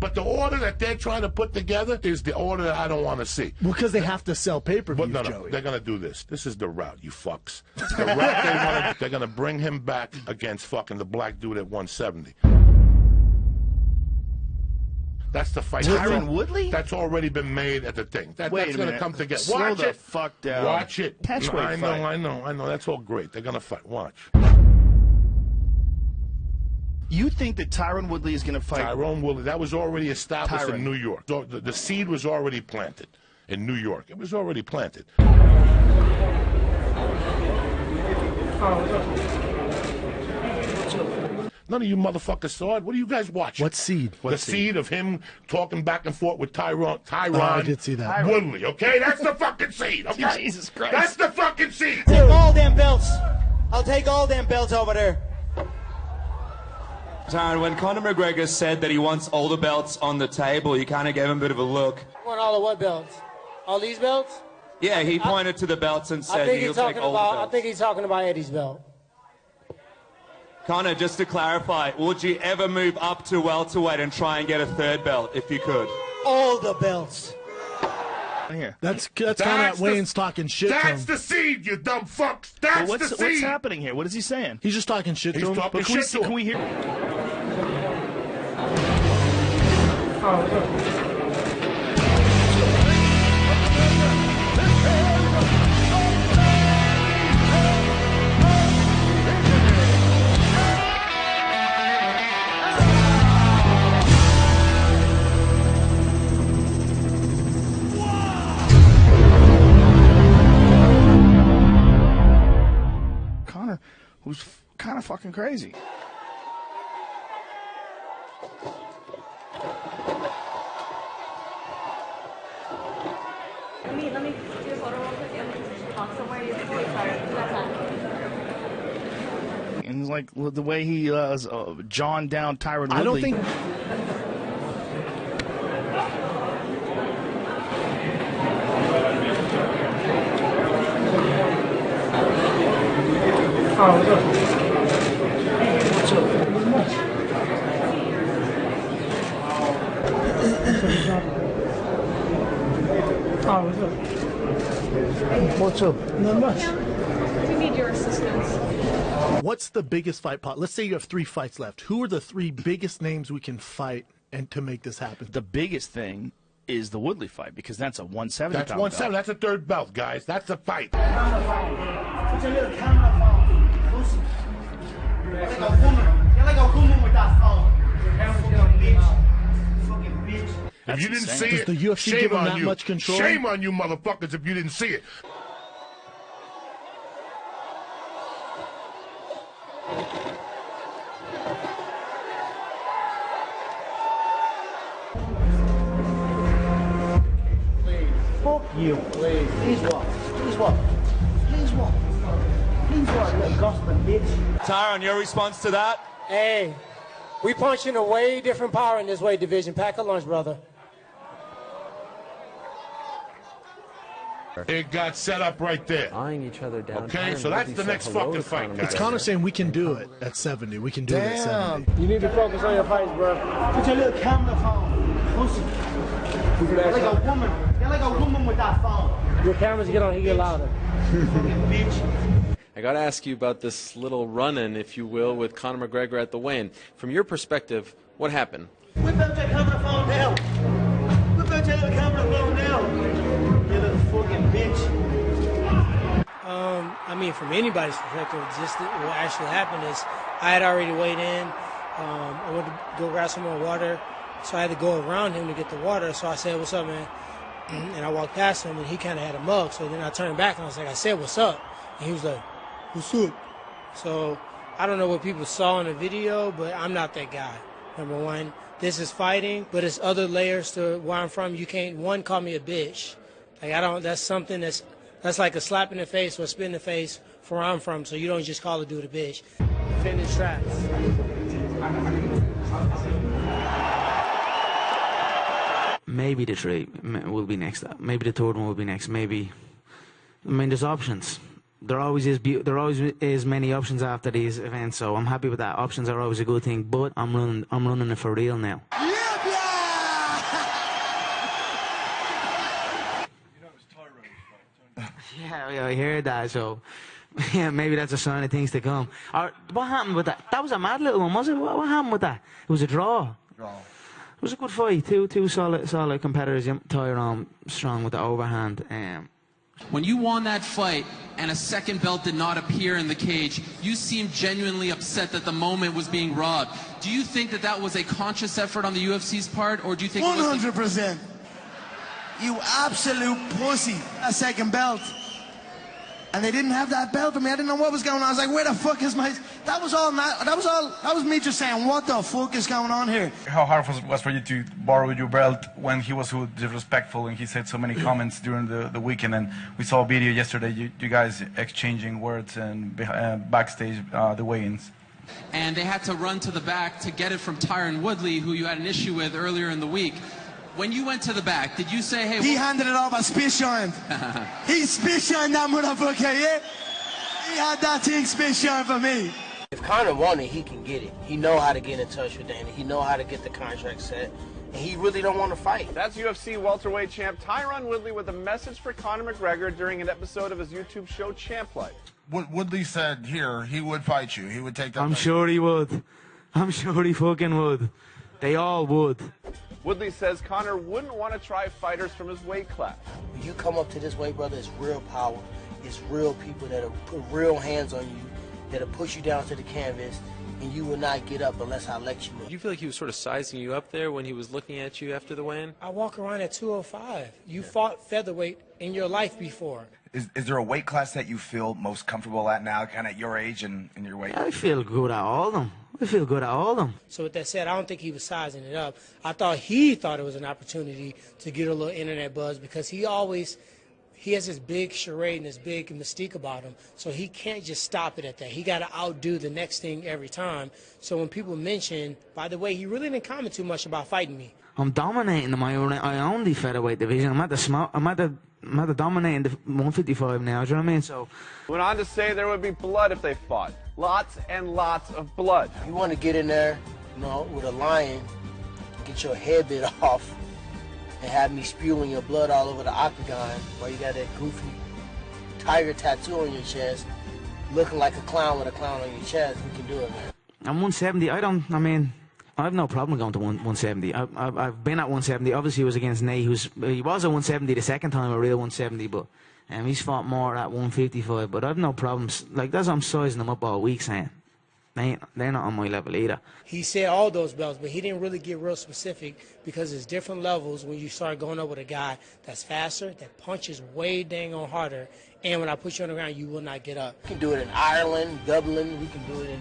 But the order that they're trying to put together is the order that I don't want to see. Well, because they have to sell pay-per-views, no, Joey. They're going to do this. This is the route, you fucks. The route they're going to bring him back against fucking the black dude at 170. That's the fight. Tyron Woodley? That's already been made at the thing. That's going to come together. Slow Watch the it. Fuck down. Watch it. Catchweight fight. I know. That's all great. They're going to fight. Watch. You think that Tyron Woodley is going to fight? Tyron Woodley. That was already established in New York. So the seed was already planted in New York. It was already planted. None of you motherfuckers saw it. What are you guys watching? What seed? The seed of him talking back and forth with Tyron I did see that. Woodley, okay? That's the fucking seed, okay? Jesus Christ. That's the fucking seed. Take all them belts. I'll take all them belts over there. Tyron, when Conor McGregor said that he wants all the belts on the table, you kind of gave him a bit of a look. Want all the what belts? All these belts? Yeah, he pointed to the belts and said he'll take all the belts. I think he's talking about Eddie's belt. Conor, just to clarify, would you ever move up to welterweight and try and get a third belt if you could? All the belts. Here. That's kind of Wayne's talking shit to him. That's the seed, you dumb fucks. That's the seed. What's happening here? What is he saying? He's just talking shit to him. He's talking shit to him. Can we hear? Conor, who's kind of fucking crazy. Let me do a photo real quick and talk somewhere. You can always start. That's that. And like the way he John down Tyron Woodley. I don't think. What's up? Not much. We need your assistance. What's the biggest fight pot? Let's say you have 3 fights left. Who are the 3 biggest names we can fight and to make this happen? The biggest thing is the Woodley fight because that's a 170. That's 170. That's a third belt, guys. That's the fight. Put your little camera phone. Pussy. You're like a woman with that phone. Your camera's getting bitch. Fucking bitch. If you didn't see it, Does the UFC shame give him on that you. much control? Shame on you, motherfuckers, if you didn't see it. Fuck you. Please. Please what? Please what? Please what? Please what, you little gossiping bitch? Tyron, your response to that? Hey, we punching a way different power in this weight division. Pack a lunch, brother. It got set up right there. Eyeing each other down. Okay, so that's the next fucking fight, guys. It's Conor saying we can do it at 70. We can do it at 70. You need to focus on your fights, bro. Put your little camera phone. Pussy. You're like a woman. You're like a woman with that phone. Your cameras get on, he get louder. Bitch. I got to ask you about this little run-in, if you will, with Conor McGregor at the weigh-in. From your perspective, what happened? Whip out your camera phone now. Whip out your little camera phone now. You little fucking bitch. I mean, from anybody's perspective, just what actually happened is I had already weighed in. I went to go grab some more water, so I had to go around him to get the water. So I said, "What's up, man?" And I walked past him, and he kind of had a mug. So then I turned back, and I was like, "I said, what's up?" And he was like, "What's up?" So I don't know what people saw in the video, but I'm not that guy. Number one, this is fighting, but it's other layers to where I'm from. You can't, one, call me a bitch. Like, I don't, that's something that's like a slap in the face or a spit in the face for where I'm from, so you don't just call a dude a bitch. Defend his tracks. Maybe the 3 will be next. Maybe the 3rd one will be next. Maybe. I mean, there's options. There always is many options after these events, so I'm happy with that. Options are always a good thing, but I'm running it for real now. Yeah, Yeah, I heard that. So, yeah, maybe that's a sign of things to come. What happened with that? That was a mad little one, was it? What happened with that? It was a draw. It was a good fight. Two solid competitors. Tyron strong with the overhand. When you won that fight and a second belt did not appear in the cage, you seemed genuinely upset that the moment was being robbed. Do you think that that was a conscious effort on the UFC's part, or do you think 100%. You absolute pussy. A second belt. And they didn't have that belt for me. I didn't know what was going on. I was like, where the fuck is my... That was me just saying, what the fuck is going on here? How hard was for you to borrow your belt when he was so disrespectful and he said so many comments during the weekend? And we saw a video yesterday, you guys exchanging words and backstage the weigh-ins. And they had to run to the back to get it from Tyron Woodley, who you had an issue with earlier in the week. When you went to the back, did you say, hey... He handed it off a spit-shined. He spit-shined that motherfucker, yeah? He had that thing spit-shined for me. If Conor won it, he can get it. He know how to get in touch with Danny. He know how to get the contract set. And he really don't want to fight. That's UFC welterweight champ Tyron Woodley with a message for Conor McGregor during an episode of his YouTube show, Champ Life. Woodley said here he would fight you. He would take that I'm sure he would. I'm sure he fucking would. They all would. Woodley says Conor wouldn't want to try fighters from his weight class. When you come up to this weight, brother, it's real power. It's real people that'll put real hands on you, that'll push you down to the canvas, and you will not get up unless I let you move. Do you feel like he was sort of sizing you up there when he was looking at you after the weigh-in? I walk around at 205. You fought featherweight in your life before. Is there a weight class that you feel most comfortable at now, kind of at your age and in your weight? I feel good at all of them. I feel good at all of them. So with that said, I don't think he was sizing it up. I thought he thought it was an opportunity to get a little internet buzz because he has this big charade and this big mystique about him. So he can't just stop it at that. He got to outdo the next thing every time. So when people mention, by the way, he really didn't comment too much about fighting me. I'm dominating my own the featherweight division. I'm at the dominating the 155 now. Do you know what I mean? So Went on to say there would be blood if they fought. Lots and lots of blood. You want to get in there, you know, with a lion, get your head bit off, and have me spewing your blood all over the octagon while you got that goofy tiger tattoo on your chest, looking like a clown with a clown on your chest. We can do it, man. I'm 170. I have no problem going to 170. I've been at 170. Obviously, he was against Nate. He was at 170 the second time, a real 170, but he's fought more at 155. But I've no problems. Like, that's I'm sizing them up all week, saying they're not on my level either. He said all those belts, but he didn't really get real specific because there's different levels when you start going up with a guy that's faster, that punches way dang on harder, and when I put you on the ground, you will not get up. We can do it in Ireland, Dublin. We can do it in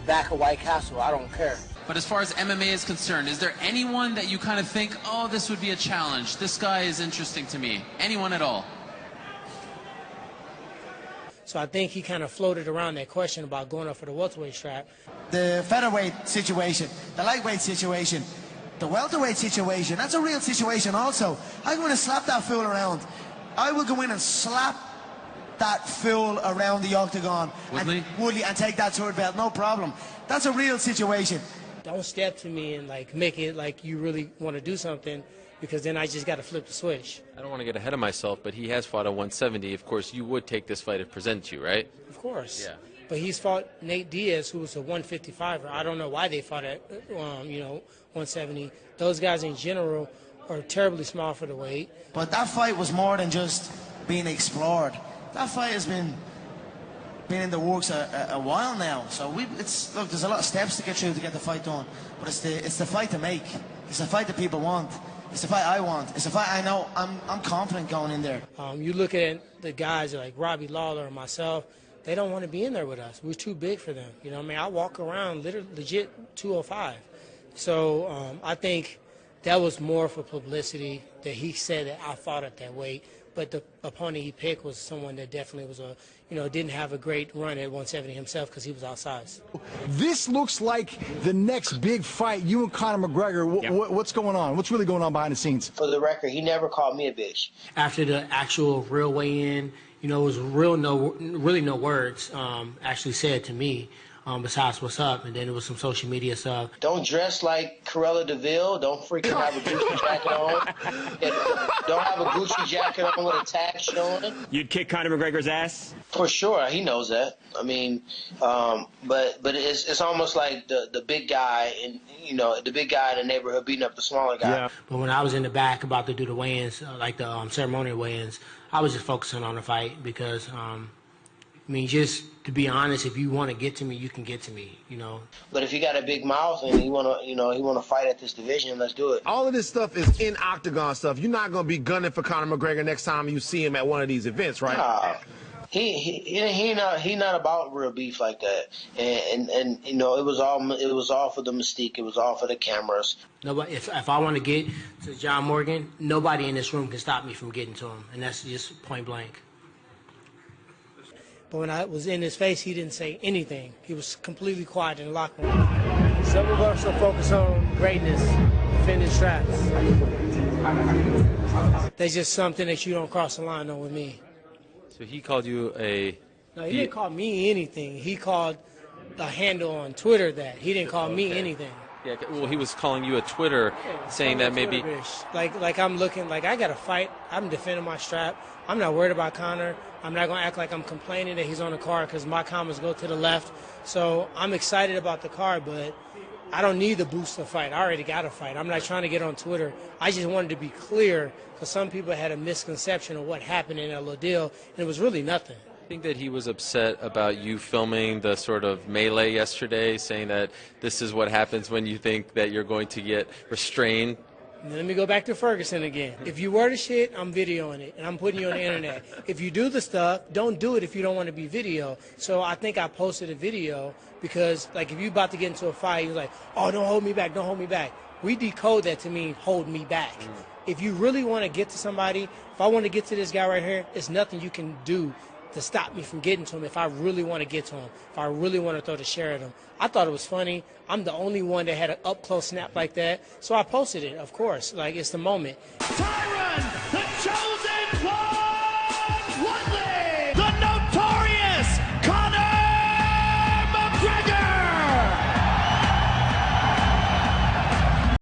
back of White Castle. I don't care. But as far as MMA is concerned, is there anyone that you kind of think, oh, this would be a challenge? This guy is interesting to me. Anyone at all? So I think he kind of floated around that question about going up for the welterweight strap. The featherweight situation, the lightweight situation, the welterweight situation, that's a real situation also. I go in and slap that fool around. I will go in and slap that fool around the octagon. Woodley, and take that third belt, no problem. That's a real situation. Don't step to me and like make it like you really want to do something, because then I just got to flip the switch. I don't want to get ahead of myself, but he has fought at 170. Of course, you would take this fight if presented to you, right? Of course. Yeah. But he's fought Nate Diaz, who was a 155er. I don't know why they fought at 170. Those guys in general are terribly small for the weight. But that fight was more than just being explored. That fight has been in the works a while now. So look, there's a lot of steps to get through to get the fight done. But it's the fight to make. It's the fight that people want. It's the fight I want. It's the fight I know. I'm confident going in there. You look at the guys like Robbie Lawler and myself. They don't want to be in there with us. We're too big for them. You know what I mean? I walk around legit 205. So I think that was more for publicity, that he said that I fought at that weight. But the opponent he picked was someone that definitely was didn't have a great run at 170 himself because he was outsized. This looks like the next big fight. You and Conor McGregor, what's going on? What's really going on behind the scenes? For the record, he never called me a bitch. After the actual real weigh-in, it was really no words actually said to me. besides what's up. And then it was some social media stuff. Don't dress like Cruella DeVille. Don't freaking have a Gucci jacket on. Don't have a Gucci jacket on with a tag showing. You'd kick Conor McGregor's ass? For sure, he knows that. I mean, but it's almost like the big guy in the big guy in the neighborhood beating up the smaller guy. Yeah. But when I was in the back about to do the weigh-ins, like the ceremonial weigh-ins, I was just focusing on the fight because, I mean, just to be honest, if you want to get to me, you can get to me, But if you got a big mouth and he wanna fight at this division, let's do it. All of this stuff is in octagon stuff. You're not gonna be gunning for Conor McGregor next time you see him at one of these events, right? Nah. He not about real beef like that, and it was all for the mystique. It was all for the cameras. Nobody. If I want to get to John Morgan, nobody in this room can stop me from getting to him, and that's just point blank. But when I was in his face, he didn't say anything. He was completely quiet in the locker room. Some of us are focused on greatness, defending straps. That's just something that you don't cross the line on with me. So he called you a... No, he didn't call me anything. He called the handle on Twitter that. He didn't call me anything. Yeah, well, he was calling you a Twitter, saying that maybe... Like I'm looking, like I got to fight. I'm defending my strap. I'm not worried about Conor. I'm not going to act like I'm complaining that he's on the card because my comments go to the left. So I'm excited about the card, but I don't need the boost to fight. I already got to fight. I'm not trying to get on Twitter. I just wanted to be clear because some people had a misconception of what happened in that little deal, and it was really nothing. I think that he was upset about you filming the sort of melee yesterday, saying that this is what happens when you think that you're going to get restrained. Let me go back to Ferguson again. If you were the shit, I'm videoing it, and I'm putting you on the internet. If you do the stuff, don't do it if you don't want to be video. So I think I posted a video because, like, if you're about to get into a fight, you're like, oh, don't hold me back, don't hold me back. We decode that to mean hold me back. If you really want to get to somebody, if I want to get to this guy right here, there's nothing you can do to stop me from getting to him if I really want to get to him, if I really want to throw the share at him. I thought it was funny. I'm the only one that had an up-close snap like that, so I posted it, of course. Like, it's the moment. Tyron, the challenge!